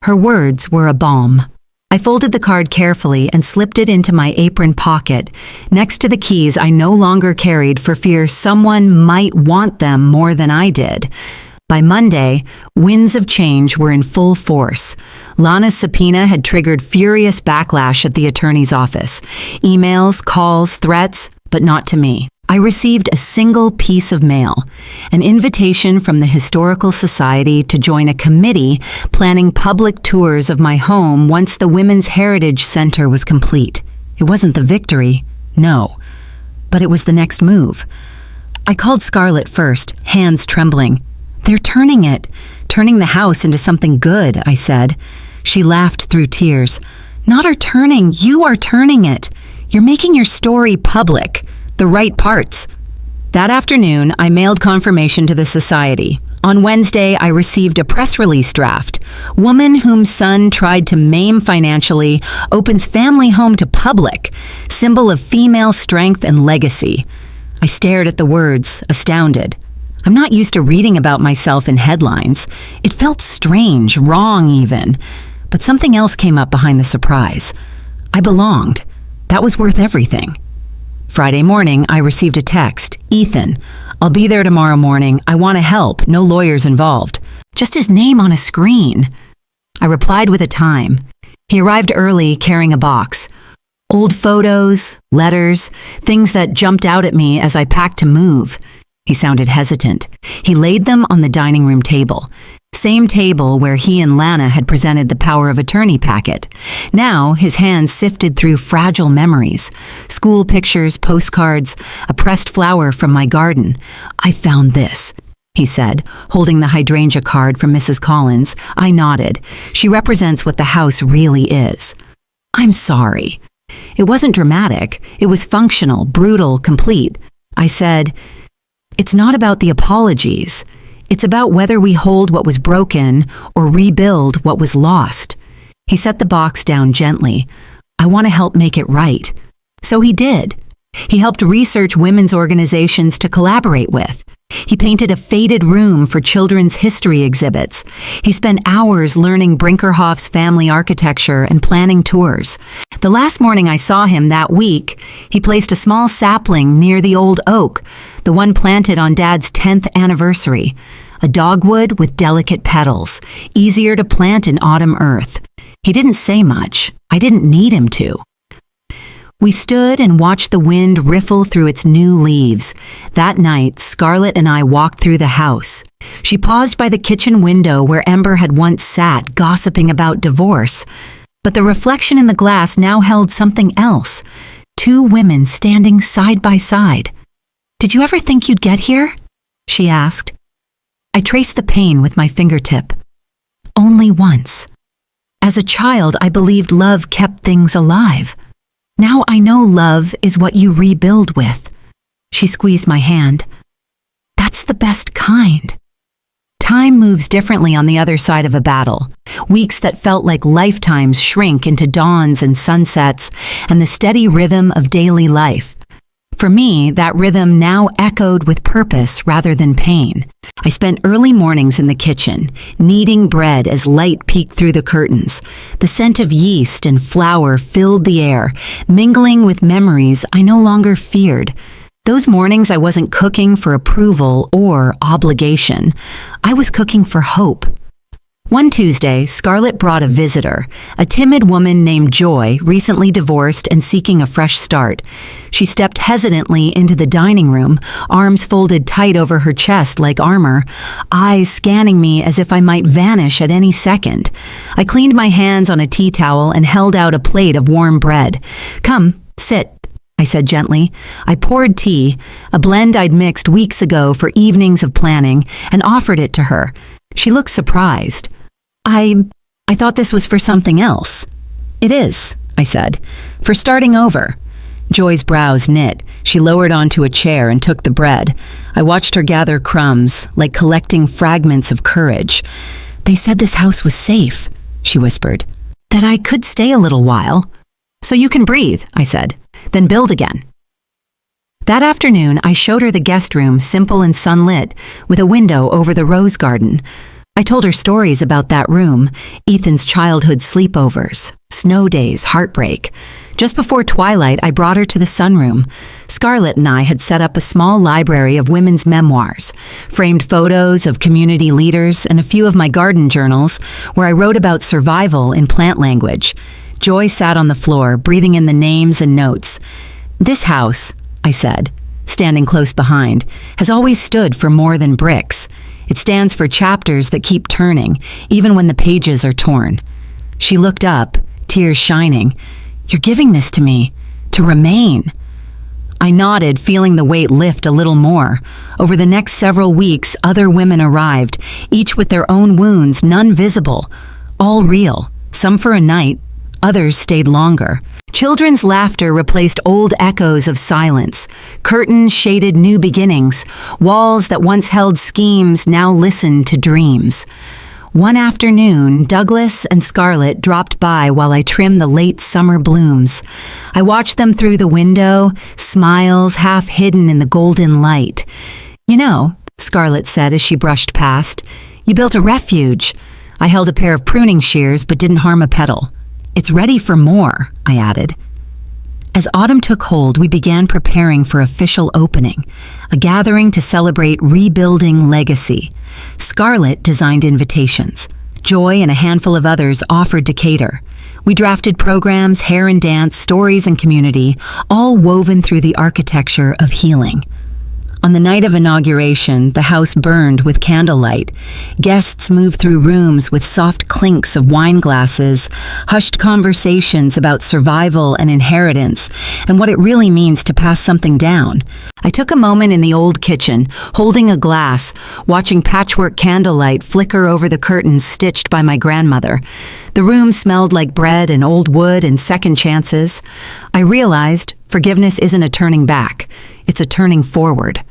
S1: Her words were a balm. I folded the card carefully and slipped it into my apron pocket, next to the keys I no longer carried for fear someone might want them more than I did. By Monday, winds of change were in full force. Lana's subpoena had triggered furious backlash at the attorney's office. Emails, calls, threats, but not to me. I received a single piece of mail, an invitation from the Historical Society to join a committee planning public tours of my home once the Women's Heritage Center was complete. It wasn't the victory, no, but it was the next move. I called Scarlett first, hands trembling. They're turning the house into something good, I said. She laughed through tears. Not our turning, you are turning it. You're making your story public. The right parts. That afternoon, I mailed confirmation to the society. On Wednesday, I received a press release draft. Woman whom son tried to maim financially opens family home to public. Symbol of female strength and legacy. I stared at the words, astounded. I'm not used to reading about myself in headlines. It felt strange, wrong even. But something else came up behind the surprise. I belonged. That was worth everything. Friday morning, I received a text. Ethan, I'll be there tomorrow morning. I want to help. No lawyers involved. Just his name on a screen. I replied with a time. He arrived early carrying a box. Old photos, letters, things that jumped out at me as I packed to move. He sounded hesitant. He laid them on the dining room table. Same table where he and Lana had presented the power of attorney packet. Now, his hands sifted through fragile memories. School pictures, postcards, a pressed flower from my garden. I found this, he said, holding the hydrangea card from Mrs. Collins. I nodded. She represents what the house really is. I'm sorry. It wasn't dramatic. It was functional, brutal, complete. I said, it's not about the apologies. It's about whether we hold what was broken or rebuild what was lost. He set the box down gently. I want to help make it right. So he did. He helped research women's organizations to collaborate with. He painted a faded room for children's history exhibits. He spent hours learning Brinkerhoff's family architecture and planning tours. The last morning I saw him that week, he placed a small sapling near the old oak, the one planted on Dad's 10th anniversary. A dogwood with delicate petals, easier to plant in autumn earth. He didn't say much. I didn't need him to. We stood and watched the wind riffle through its new leaves. That night, Scarlett and I walked through the house. She paused by the kitchen window where Ember had once sat, gossiping about divorce. But the reflection in the glass now held something else. 2 women standing side by side. "Did you ever think you'd get here?" she asked. I traced the pain with my fingertip. Only once. As a child, I believed love kept things alive. Now I know love is what you rebuild with. She squeezed my hand. That's the best kind. Time moves differently on the other side of a battle. Weeks that felt like lifetimes shrink into dawns and sunsets and the steady rhythm of daily life. For me, that rhythm now echoed with purpose rather than pain. I spent early mornings in the kitchen, kneading bread as light peeked through the curtains. The scent of yeast and flour filled the air, mingling with memories I no longer feared. Those mornings I wasn't cooking for approval or obligation. I was cooking for hope. One Tuesday, Scarlett brought a visitor, a timid woman named Joy, recently divorced and seeking a fresh start. She stepped hesitantly into the dining room, arms folded tight over her chest like armor, eyes scanning me as if I might vanish at any second. I cleaned my hands on a tea towel and held out a plate of warm bread. "Come, sit," I said gently. I poured tea, a blend I'd mixed weeks ago for evenings of planning, and offered it to her. She looked surprised. I thought this was for something else." "It is," I said, "for starting over." Joy's brows knit. She lowered onto a chair and took the bread. I watched her gather crumbs, like collecting fragments of courage. "They said this house was safe," she whispered, "that I could stay a little while. So you can breathe," I said, "then build again." That afternoon, I showed her the guest room, simple and sunlit, with a window over the rose garden. I told her stories about that room, Ethan's childhood sleepovers, snow days, heartbreak. Just before twilight, I brought her to the sunroom. Scarlett and I had set up a small library of women's memoirs, framed photos of community leaders, and a few of my garden journals, where I wrote about survival in plant language. Joy sat on the floor, breathing in the names and notes. "This house," I said, standing close behind, "has always stood for more than bricks. It stands for chapters that keep turning, even when the pages are torn." She looked up, tears shining. "You're giving this to me, to remain." I nodded, feeling the weight lift a little more. Over the next several weeks, other women arrived, each with their own wounds, none visible. All real, some for a night, others stayed longer. Children's laughter replaced old echoes of silence. Curtains shaded new beginnings. Walls that once held schemes now listened to dreams. One afternoon, Douglas and Scarlett dropped by while I trimmed the late summer blooms. I watched them through the window, smiles half hidden in the golden light. "You know," Scarlett said as she brushed past, "you built a refuge." I held a pair of pruning shears but didn't harm a petal. "It's ready for more," I added. As autumn took hold, we began preparing for official opening, a gathering to celebrate rebuilding legacy. Scarlett designed invitations. Joy and a handful of others offered to cater. We drafted programs, hair and dance, stories and community, all woven through the architecture of healing. On the night of inauguration, the house burned with candlelight. Guests moved through rooms with soft clinks of wine glasses, hushed conversations about survival and inheritance, and what it really means to pass something down. I took a moment in the old kitchen, holding a glass, watching patchwork candlelight flicker over the curtains stitched by my grandmother. The room smelled like bread and old wood and second chances. I realized forgiveness isn't a turning back, it's a turning forward.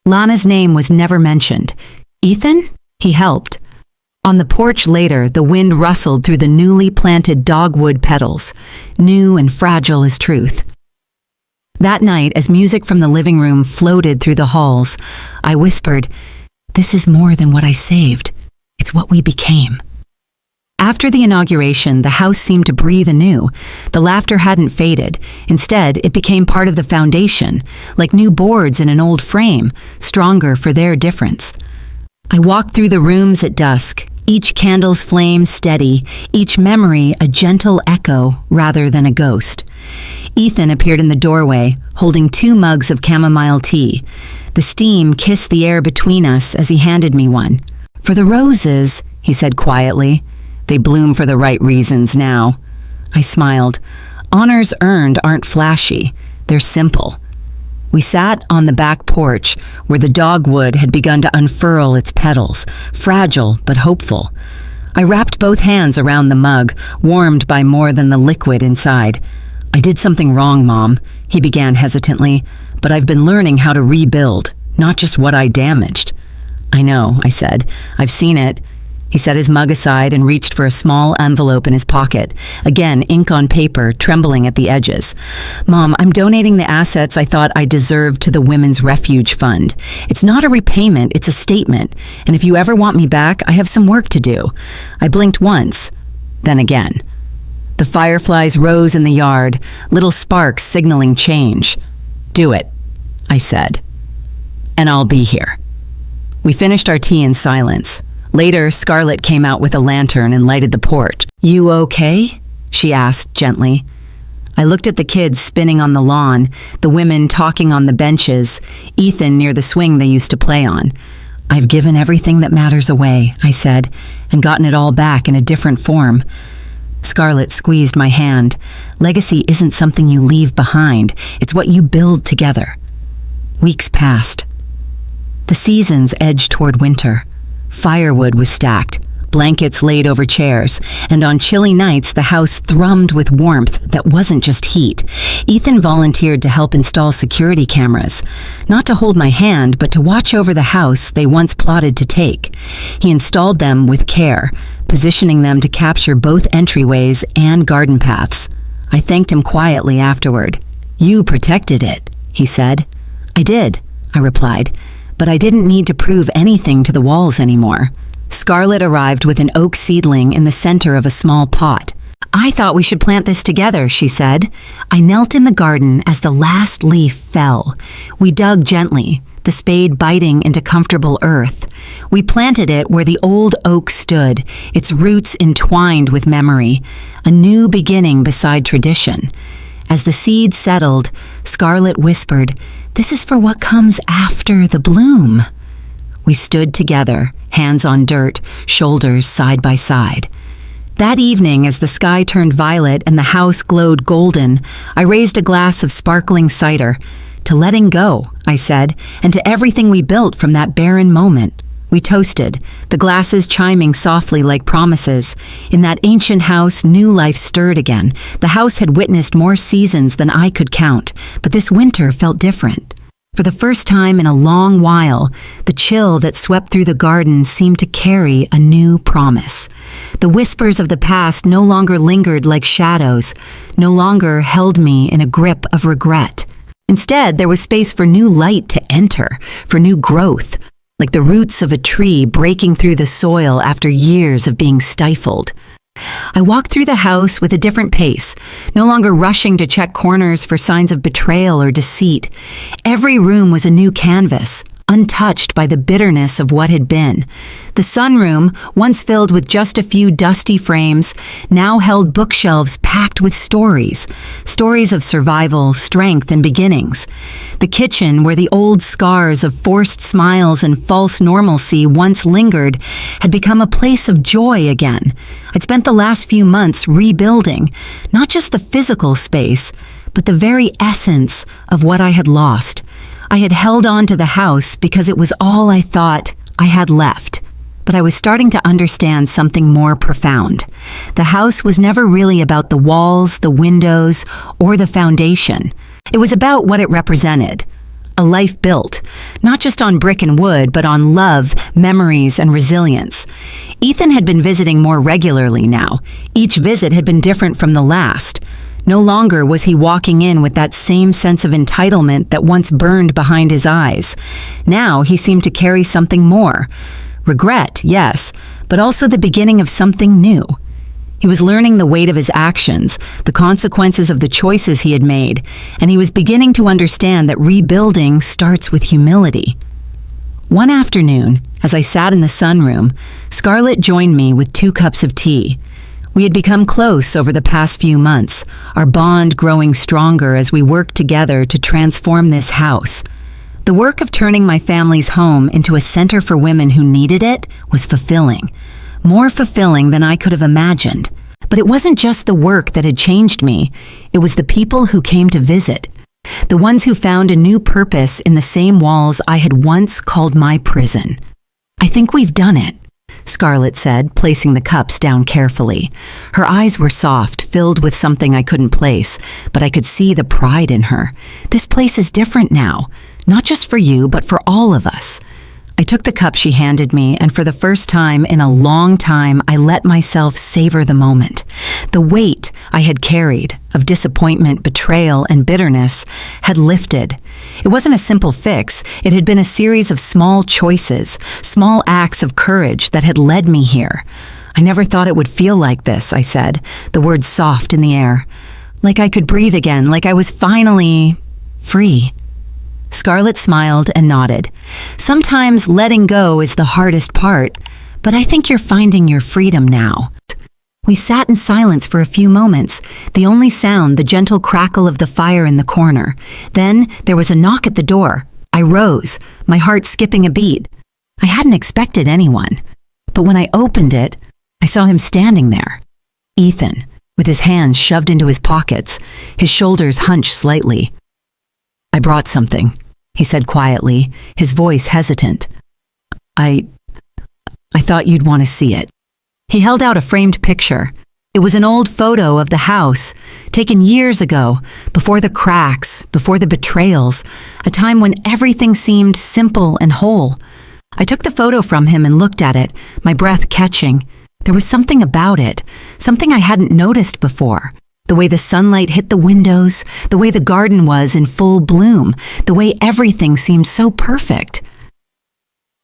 S1: Lana's name was never mentioned. Ethan? He helped. On the porch later, the wind rustled through the newly planted dogwood petals, new and fragile as truth. That night, as music from the living room floated through the halls, I whispered, "This is more than what I saved. It's what we became." After the inauguration, the house seemed to breathe anew. The laughter hadn't faded. Instead, it became part of the foundation, like new boards in an old frame, stronger for their difference. I walked through the rooms at dusk, each candle's flame steady, each memory a gentle echo rather than a ghost. Ethan appeared in the doorway, holding 2 mugs of chamomile tea. The steam kissed the air between us as he handed me one. "For the roses," he said quietly. "They bloom for the right reasons now." I smiled. Honors earned aren't flashy. They're simple. We sat on the back porch where the dogwood had begun to unfurl its petals, fragile but hopeful. I wrapped both hands around the mug, warmed by more than the liquid inside. "I did something wrong, Mom," he began hesitantly, "but I've been learning how to rebuild, not just what I damaged." "I know," I said. "I've seen it." He set his mug aside and reached for a small envelope in his pocket. Again, ink on paper, trembling at the edges. "Mom, I'm donating the assets I thought I deserved to the Women's Refuge Fund. It's not a repayment, it's a statement. And if you ever want me back, I have some work to do." I blinked once, then again. The fireflies rose in the yard, little sparks signaling change. "Do it," I said. "And I'll be here." We finished our tea in silence. Later, Scarlett came out with a lantern and lighted the porch. "You okay?" she asked gently. I looked at the kids spinning on the lawn, the women talking on the benches, Ethan near the swing they used to play on. "I've given everything that matters away," I said, "and gotten it all back in a different form." Scarlett squeezed my hand. "Legacy isn't something you leave behind. It's what you build together." Weeks passed. The seasons edged toward winter. Firewood was stacked, blankets laid over chairs, and on chilly nights the house thrummed with warmth that wasn't just heat. Ethan volunteered to help install security cameras, not to hold my hand, but to watch over the house they once plotted to take. He installed them with care, positioning them to capture both entryways and garden paths. I thanked him quietly afterward. "You protected it," he said. "I did," I replied. "But I didn't need to prove anything to the walls anymore." Scarlett arrived with an oak seedling in the center of a small pot. "I thought we should plant this together," she said. I knelt in the garden as the last leaf fell. We dug gently, the spade biting into comfortable earth. We planted it where the old oak stood, its roots entwined with memory, a new beginning beside tradition. As the seed settled, Scarlett whispered, "This is for what comes after the bloom." We stood together, hands on dirt, shoulders side by side. That evening, as the sky turned violet and the house glowed golden, I raised a glass of sparkling cider. "To letting go," I said, "and to everything we built from that barren moment." We toasted, the glasses chiming softly like promises. In that ancient house, new life stirred again. The house had witnessed more seasons than I could count, but this winter felt different. For the first time in a long while, the chill that swept through the garden seemed to carry a new promise. The whispers of the past no longer lingered like shadows, no longer held me in a grip of regret. Instead, there was space for new light to enter, for new growth, like the roots of a tree breaking through the soil after years of being stifled. I walked through the house with a different pace, no longer rushing to check corners for signs of betrayal or deceit. Every room was a new canvas, untouched by the bitterness of what had been. The sunroom, once filled with just a few dusty frames, now held bookshelves packed with stories of survival, strength, and beginnings. The kitchen, where the old scars of forced smiles and false normalcy once lingered, had become a place of joy again. I'd spent the last few months rebuilding, not just the physical space, but the very essence of what I had lost. I had held on to the house because it was all I thought I had left. But I was starting to understand something more profound. The house was never really about the walls, the windows, or the foundation. It was about what it represented. A life built, not just on brick and wood, but on love, memories, and resilience. Ethan had been visiting more regularly now. Each visit had been different from the last. No longer was he walking in with that same sense of entitlement that once burned behind his eyes. Now he seemed to carry something more. Regret, yes, but also the beginning of something new. He was learning the weight of his actions, the consequences of the choices he had made, and he was beginning to understand that rebuilding starts with humility. One afternoon, as I sat in the sunroom, Scarlett joined me with 2 cups of tea. We had become close over the past few months, our bond growing stronger as we worked together to transform this house. The work of turning my family's home into a center for women who needed it was fulfilling, more fulfilling than I could have imagined. But it wasn't just the work that had changed me, it was the people who came to visit. The ones who found a new purpose in the same walls I had once called my prison. "I think we've done it," Scarlett said, placing the cups down carefully. Her eyes were soft, filled with something I couldn't place, but I could see the pride in her. "This place is different now, not just for you, but for all of us." I took the cup she handed me, and for the first time in a long time, I let myself savor the moment. The weight I had carried of disappointment, betrayal, and bitterness had lifted. It wasn't a simple fix. It had been a series of small choices, small acts of courage that had led me here. "I never thought it would feel like this," I said, the words soft in the air. Like I could breathe again, like I was finally free. Scarlett smiled and nodded. "Sometimes letting go is the hardest part, but I think you're finding your freedom now." We sat in silence for a few moments, the only sound the gentle crackle of the fire in the corner. Then there was a knock at the door. I rose, my heart skipping a beat. I hadn't expected anyone. But when I opened it, I saw him standing there. Ethan, with his hands shoved into his pockets, his shoulders hunched slightly. "I brought something," he said quietly, his voice hesitant. I thought you'd want to see it." He held out a framed picture. It was an old photo of the house, taken years ago, before the cracks, before the betrayals, a time when everything seemed simple and whole. I took the photo from him and looked at it, my breath catching. There was something about it, something I hadn't noticed before. The way the sunlight hit the windows, the way the garden was in full bloom, the way everything seemed so perfect.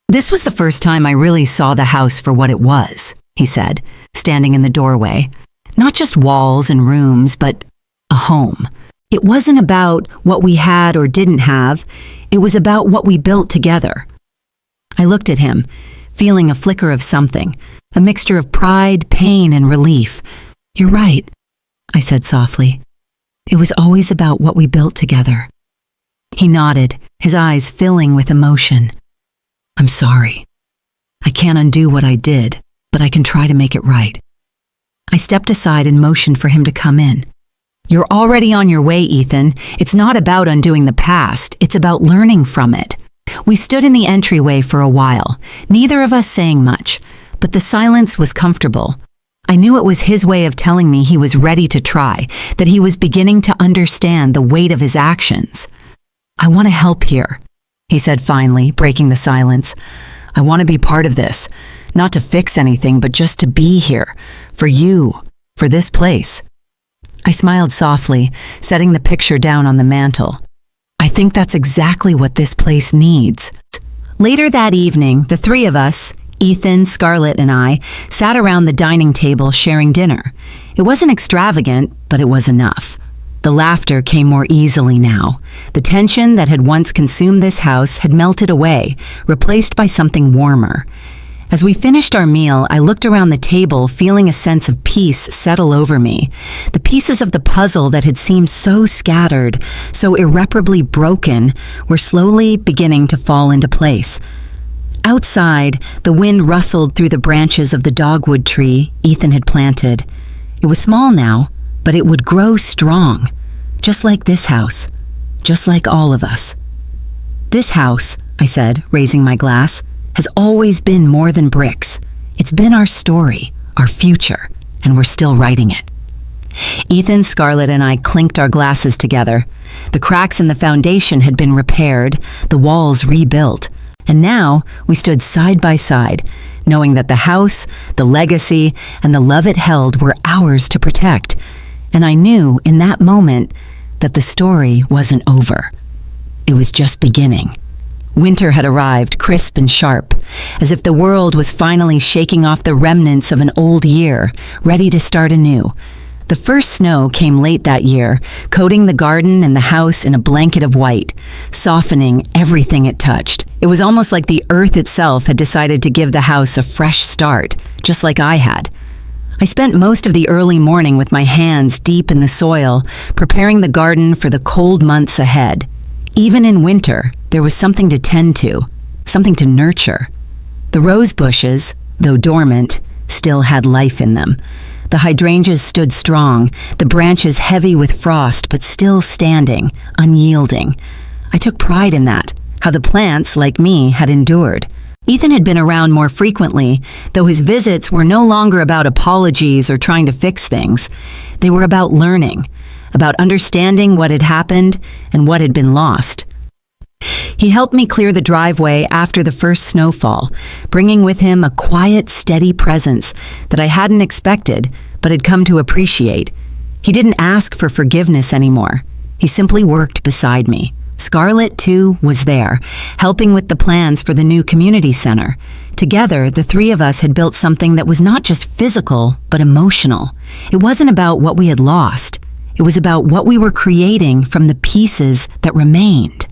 S1: "This was the first time I really saw the house for what it was," he said, standing in the doorway. "Not just walls and rooms, but a home. It wasn't about what we had or didn't have. It was about what we built together." I looked at him, feeling a flicker of something, a mixture of pride, pain, and relief. "You're right," I said softly. "It was always about what we built together." He nodded, his eyes filling with emotion. "I'm sorry. I can't undo what I did, but I can try to make it right." I stepped aside and motioned for him to come in. "You're already on your way, Ethan. It's not about undoing the past. It's about learning from it." We stood in the entryway for a while, neither of us saying much, but the silence was comfortable. I knew it was his way of telling me he was ready to try, that he was beginning to understand the weight of his actions. "I want to help here," he said finally, breaking the silence. "I want to be part of this, not to fix anything, but just to be here, for you, for this place." I smiled softly, setting the picture down on the mantel. "I think that's exactly what this place needs." Later that evening, the 3 of us, Ethan, Scarlett, and I, sat around the dining table sharing dinner. It wasn't extravagant, but it was enough. The laughter came more easily now. The tension that had once consumed this house had melted away, replaced by something warmer. As we finished our meal, I looked around the table, feeling a sense of peace settle over me. The pieces of the puzzle that had seemed so scattered, so irreparably broken, were slowly beginning to fall into place. Outside, the wind rustled through the branches of the dogwood tree Ethan had planted. It was small now, but it would grow strong, just like this house, just like all of us. "This house," I said, raising my glass, "has always been more than bricks. It's been our story, our future, and we're still writing it." Ethan, Scarlett, and I clinked our glasses together. The cracks in the foundation had been repaired, the walls rebuilt, and now we stood side by side, knowing that the house, the legacy, and the love it held were ours to protect. And I knew in that moment that the story wasn't over. It was just beginning. Winter had arrived, crisp and sharp, as if the world was finally shaking off the remnants of an old year, ready to start anew. The first snow came late that year, coating the garden and the house in a blanket of white, softening everything it touched. It was almost like the earth itself had decided to give the house a fresh start, just like I had. I spent most of the early morning with my hands deep in the soil, preparing the garden for the cold months ahead. Even in winter, there was something to tend to, something to nurture. The rose bushes, though dormant, still had life in them. The hydrangeas stood strong, the branches heavy with frost but still standing, unyielding. I took pride in that, how the plants, like me, had endured. Ethan had been around more frequently, though his visits were no longer about apologies or trying to fix things. They were about learning, about understanding what had happened and what had been lost. He helped me clear the driveway after the first snowfall, bringing with him a quiet, steady presence that I hadn't expected but had come to appreciate. He didn't ask for forgiveness anymore. He simply worked beside me. Scarlett, too, was there, helping with the plans for the new community center. Together, the three of us had built something that was not just physical, but emotional. It wasn't about what we had lost. It was about what we were creating from the pieces that remained.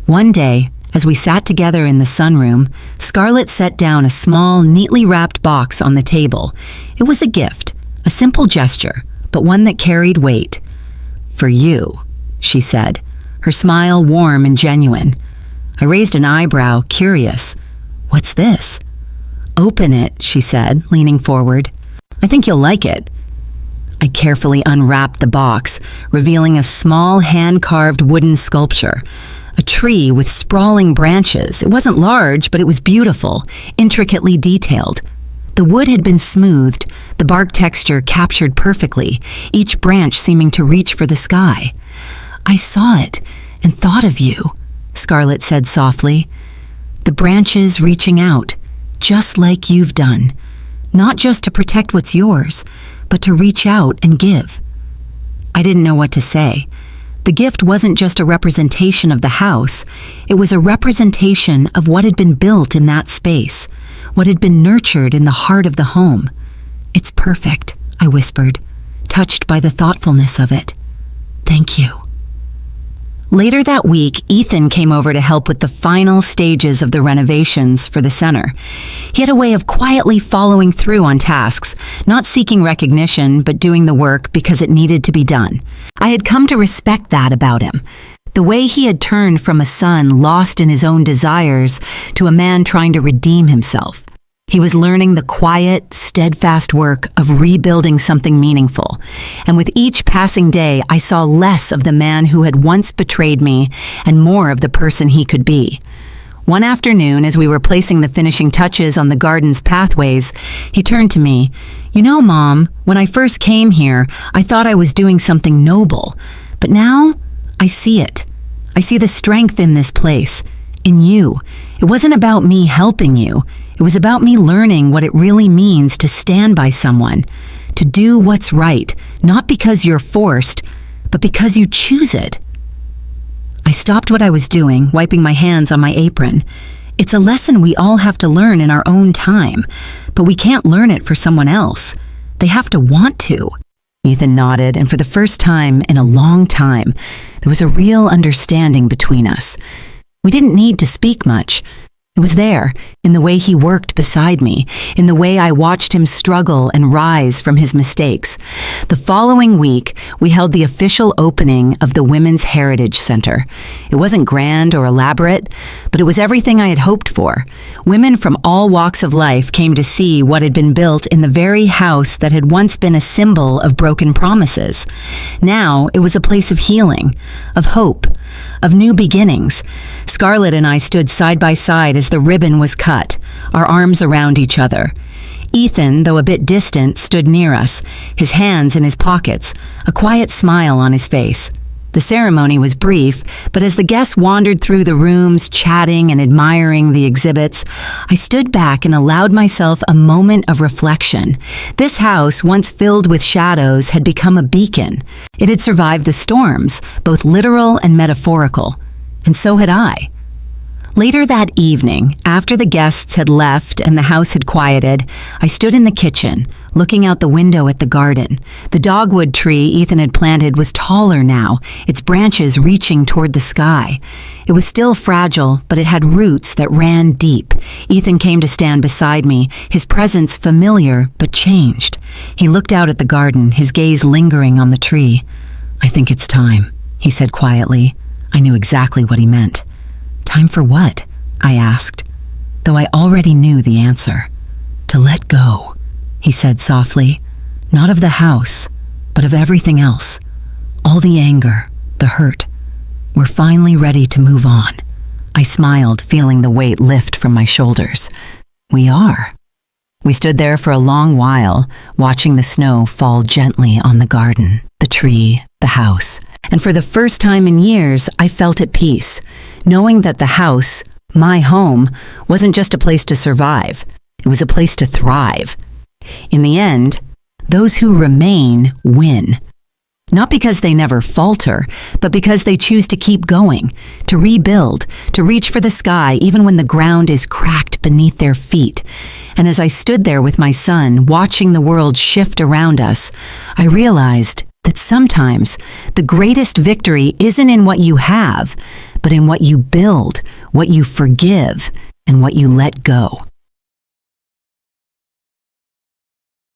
S1: One day, as we sat together in the sunroom, Scarlett set down a small, neatly wrapped box on the table. It was a gift, a simple gesture, but one that carried weight. "For you," she said, her smile warm and genuine. I raised an eyebrow, curious. "What's this?" "Open it," she said, leaning forward. "I think you'll like it." I carefully unwrapped the box, revealing a small hand-carved wooden sculpture. A tree with sprawling branches. It wasn't large, but it was beautiful, intricately detailed. The wood had been smoothed, the bark texture captured perfectly, each branch seeming to reach for the sky. "I saw it and thought of you," Scarlett said softly. "The branches reaching out, just like you've done. Not just to protect what's yours, but to reach out and give." I didn't know what to say. The gift wasn't just a representation of the house, it was a representation of what had been built in that space, what had been nurtured in the heart of the home. "It's perfect," I whispered, touched by the thoughtfulness of it. "Thank you." Later that week, Ethan came over to help with the final stages of the renovations for the center. He had a way of quietly following through on tasks, not seeking recognition, but doing the work because it needed to be done. I had come to respect that about him. The way he had turned from a son lost in his own desires to a man trying to redeem himself. He was learning the quiet, steadfast work of rebuilding something meaningful. And with each passing day, I saw less of the man who had once betrayed me and more of the person he could be. One afternoon, as we were placing the finishing touches on the garden's pathways, he turned to me. "You know, Mom, when I first came here, I thought I was doing something noble. But now, I see it. I see the strength in this place, in you. It wasn't about me helping you. It was about me learning what it really means to stand by someone, to do what's right, not because you're forced, but because you choose it." I stopped what I was doing, wiping my hands on my apron. It's a lesson we all have to learn in our own time, but we can't learn it for someone else. They have to want to. Ethan nodded, and for the first time in a long time, there was a real understanding between us. We didn't need to speak much. It was there, in the way he worked beside me, in the way I watched him struggle and rise from his mistakes. The following week, we held the official opening of the Women's Heritage Center. It wasn't grand or elaborate, but it was everything I had hoped for. Women from all walks of life came to see what had been built in the very house that had once been a symbol of broken promises. Now, it was a place of healing, of hope, of new beginnings. Scarlett and I stood side by side as the ribbon was cut, our arms around each other. Ethan, though a bit distant, stood near us, his hands in his pockets, a quiet smile on his face. The ceremony was brief, but as the guests wandered through the rooms, chatting and admiring the exhibits, I stood back and allowed myself a moment of reflection. This house, once filled with shadows, had become a beacon. It had survived the storms, both literal and metaphorical. And so had I. Later that evening, after the guests had left and the house had quieted, I stood in the kitchen, looking out the window at the garden. The dogwood tree Ethan had planted was taller now, its branches reaching toward the sky. It was still fragile, but it had roots that ran deep. Ethan came to stand beside me, his presence familiar but changed. He looked out at the garden, his gaze lingering on the tree. "I think it's time," he said quietly. I knew exactly what he meant. "Time for what?" I asked, though I already knew the answer. "To let go," he said softly, "not of the house, but of everything else. All the anger, the hurt. We're finally ready to move on." I smiled, feeling the weight lift from my shoulders. "We are." We stood there for a long while, watching the snow fall gently on the garden, the tree, the house. And for the first time in years, I felt at peace, knowing that the house, my home, wasn't just a place to survive. It was a place to thrive. In the end, those who remain win. Not because they never falter, but because they choose to keep going, to rebuild, to reach for the sky even when the ground is cracked beneath their feet. And as I stood there with my son, watching the world shift around us, I realized that sometimes the greatest victory isn't in what you have, but in what you build, what you forgive, and what you let go.